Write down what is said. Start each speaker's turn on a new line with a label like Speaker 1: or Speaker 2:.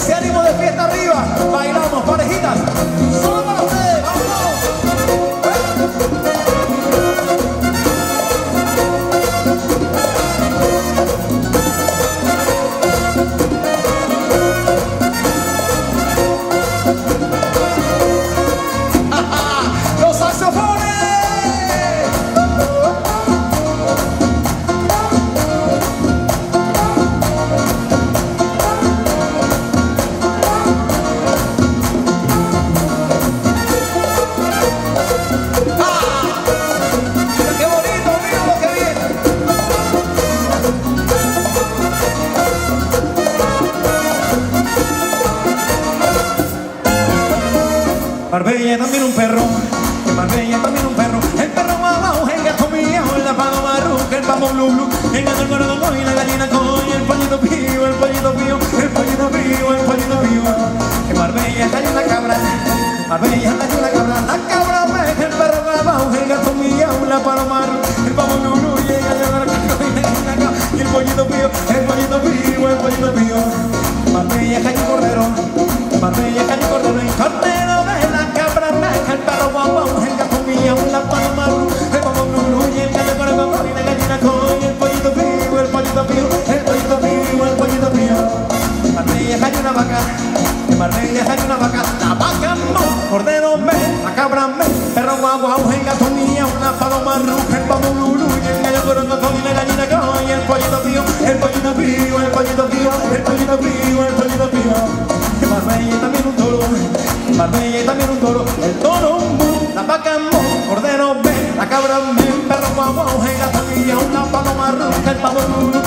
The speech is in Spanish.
Speaker 1: ese ánimo de fiesta arriba. Bailamos, parejitas. Solo para ustedes, vamos. Los saxofones. Marbella también un perro, en Marbella también un perro. El perro guau, el gato mío, la paloma ruca, el pavo blu blu, el gato el gordo y la gallina coy, el pollito pío, el pollito pío, el pollito pío, el pollito pío. En Marbella hay una cabra, en Marbella hay una cabra, la cabra meja, el perro guau, el gato mío, la paloma ruca, el pavo blu blu y el gato y el pollito pío, el pollito pío, el pollito pío. En Marbella hay un cordero, en Marbella hay un cordero, el cordero el perro guau, el gato mío, la paloma el pavo blu y el gallo con el papá y la gallina coy, el pollito pío, el pollito pío, el pollito pío, el pollito pío. En Marbella hay una vaca, en Marbella hay una vaca, la vaca mo, cordero me, la cabra me, perro guau, el gato mío, la paloma el pavo blu y el gallo con el papá y la gallina coy, el pollito pío, el pollito pío, el pollito pío, el pollito pío, el pollito pío. En Marbella también un toro, en Marbella también un toro, el toro la vaca mo, cordero ve, la cabra me, perro guau, el gato mío, la paloma ruca, el pavo blu.